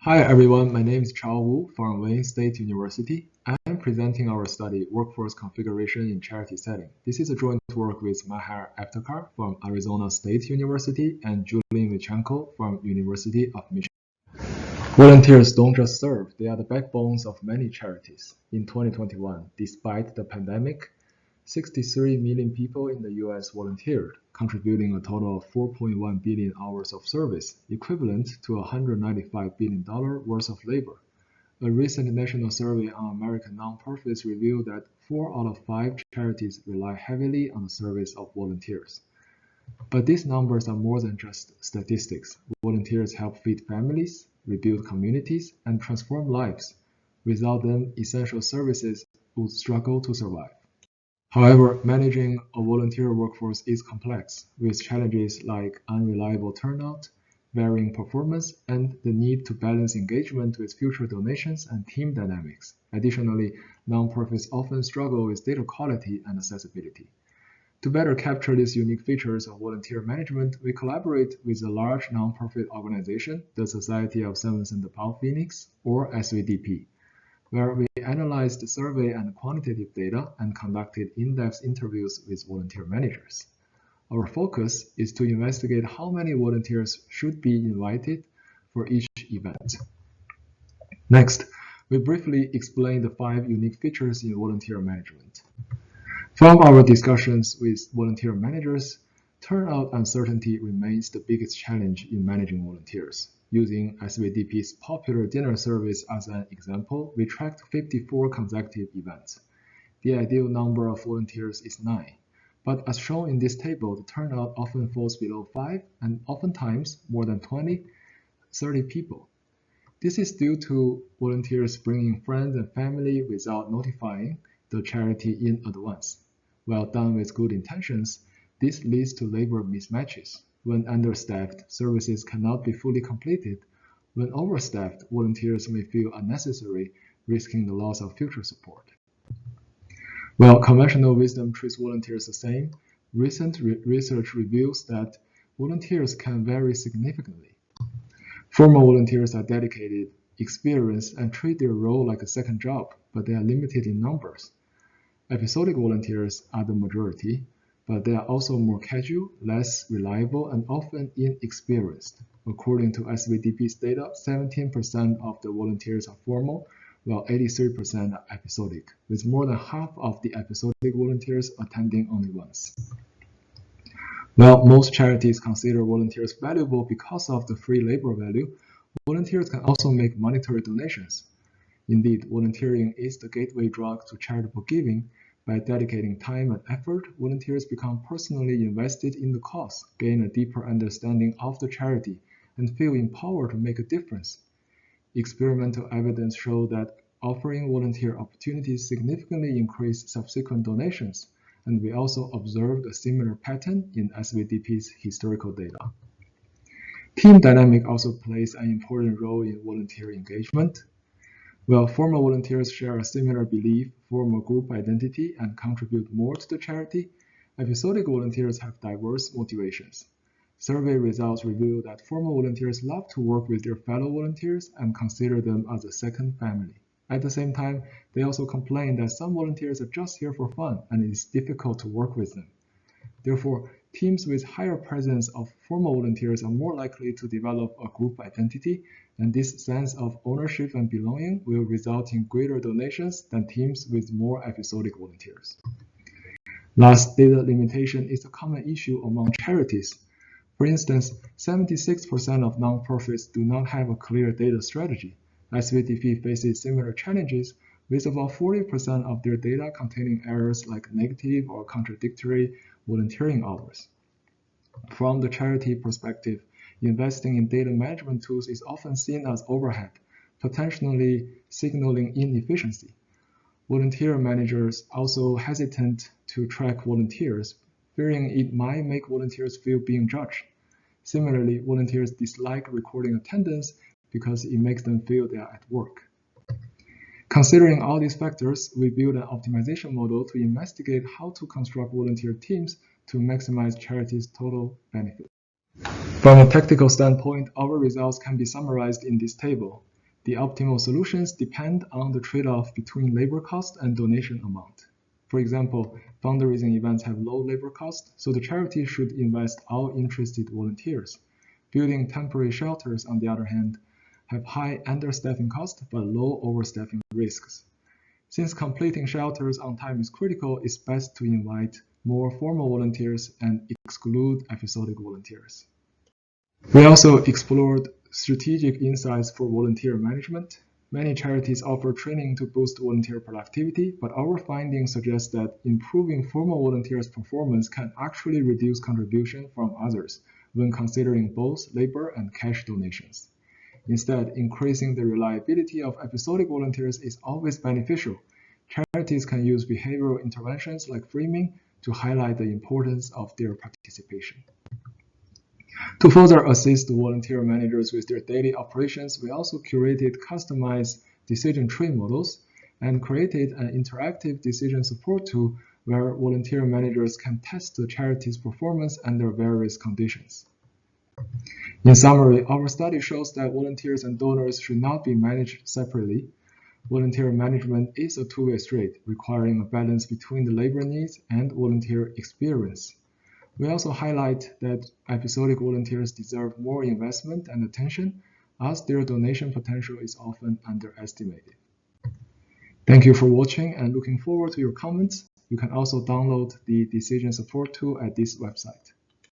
Hi everyone, my name is Chao Wu from Wayne State University. I am presenting our study, Workforce Configuration in Charity Setting. This is a joint work with Mahar Eftekar from Arizona State University and Julien Vichenko from University of Michigan. Volunteers don't just serve, they are the backbones of many charities. In 2021, despite the pandemic, 63 million people in the US volunteered, contributing a total of 4.1 billion hours of service, equivalent to $195 billion worth of labor. A recent national survey on American nonprofits revealed that 4 out of 5 charities rely heavily on the service of volunteers. But these numbers are more than just statistics. Volunteers help feed families, rebuild communities, and transform lives. Without them, essential services would struggle to survive. However, managing a volunteer workforce is complex, with challenges like unreliable turnout, varying performance, and the need to balance engagement with future donations and team dynamics. Additionally, nonprofits often struggle with data quality and accessibility. To better capture these unique features of volunteer management, we collaborate with a large nonprofit organization, the Society of Seventh and Paul Phoenix, or SVDP, where we analyzed survey and quantitative data and conducted in-depth interviews with volunteer managers. Our focus is to investigate how many volunteers should be invited for each event. Next, we briefly explain the 5 unique features in volunteer management. From our discussions with volunteer managers, turnout uncertainty remains the biggest challenge in managing volunteers. Using SVDP's popular dinner service as an example, we tracked 54 consecutive events. The ideal number of volunteers is 9, but as shown in this table, the turnout often falls below 5 and oftentimes more than 20, 30 people. This is due to volunteers bringing friends and family without notifying the charity in advance. While done with good intentions, this leads to labor mismatches. When understaffed, services cannot be fully completed. When overstaffed, volunteers may feel unnecessary, risking the loss of future support. While conventional wisdom treats volunteers the same, recent research reveals that volunteers can vary significantly. Former volunteers are dedicated, experienced, and treat their role like a second job, but they are limited in numbers. Episodic volunteers are the majority, but they are also more casual, less reliable, and often inexperienced. According to SVDP's data, 17% of the volunteers are formal, while 83% are episodic, with more than half of the episodic volunteers attending only once. While most charities consider volunteers valuable because of the free labor value, volunteers can also make monetary donations. Indeed, volunteering is the gateway drug to charitable giving. By dedicating time and effort, volunteers become personally invested in the cause, gain a deeper understanding of the charity, and feel empowered to make a difference. Experimental evidence shows that offering volunteer opportunities significantly increase subsequent donations, and we also observed a similar pattern in SVDP's historical data. Team dynamic also plays an important role in volunteer engagement. While former volunteers share a similar belief, form a group identity, and contribute more to the charity, episodic volunteers have diverse motivations. Survey results reveal that former volunteers love to work with their fellow volunteers and consider them as a second family. At the same time, they also complain that some volunteers are just here for fun and it is difficult to work with them. Therefore, teams with higher presence of former volunteers are more likely to develop a group identity, and this sense of ownership and belonging will result in greater donations than teams with more episodic volunteers. Last, data limitation is a common issue among charities. For instance, 76% of nonprofits do not have a clear data strategy. SVDP faces similar challenges, with about 40% of their data containing errors like negative or contradictory volunteering hours. From the charity perspective, investing in data management tools is often seen as overhead, potentially signaling inefficiency. Volunteer managers also hesitant to track volunteers, fearing it might make volunteers feel being judged. Similarly, volunteers dislike recording attendance because it makes them feel they are at work. Considering all these factors, we built an optimization model to investigate how to construct volunteer teams to maximize charity's total benefit. From a tactical standpoint, our results can be summarized in this table. The optimal solutions depend on the trade-off between labor cost and donation amount. For example, fundraising events have low labor cost, so the charity should invest all interested volunteers. Building temporary shelters, on the other hand, have high understaffing costs but low overstaffing risks. Since completing shelters on time is critical, it's best to invite more formal volunteers and exclude episodic volunteers. We also explored strategic insights for volunteer management. Many charities offer training to boost volunteer productivity, but our findings suggest that improving formal volunteers' performance can actually reduce contribution from others when considering both labor and cash donations. Instead, increasing the reliability of episodic volunteers is always beneficial. Charities can use behavioral interventions like framing to highlight the importance of their participation. To further assist volunteer managers with their daily operations, we also curated customized decision tree models and created an interactive decision support tool where volunteer managers can test the charity's performance under various conditions. In summary, our study shows that volunteers and donors should not be managed separately. Volunteer management is a two-way street, requiring a balance between the labor needs and volunteer experience. We also highlight that episodic volunteers deserve more investment and attention, as their donation potential is often underestimated. Thank you for watching and looking forward to your comments. You can also download the decision support tool at this website.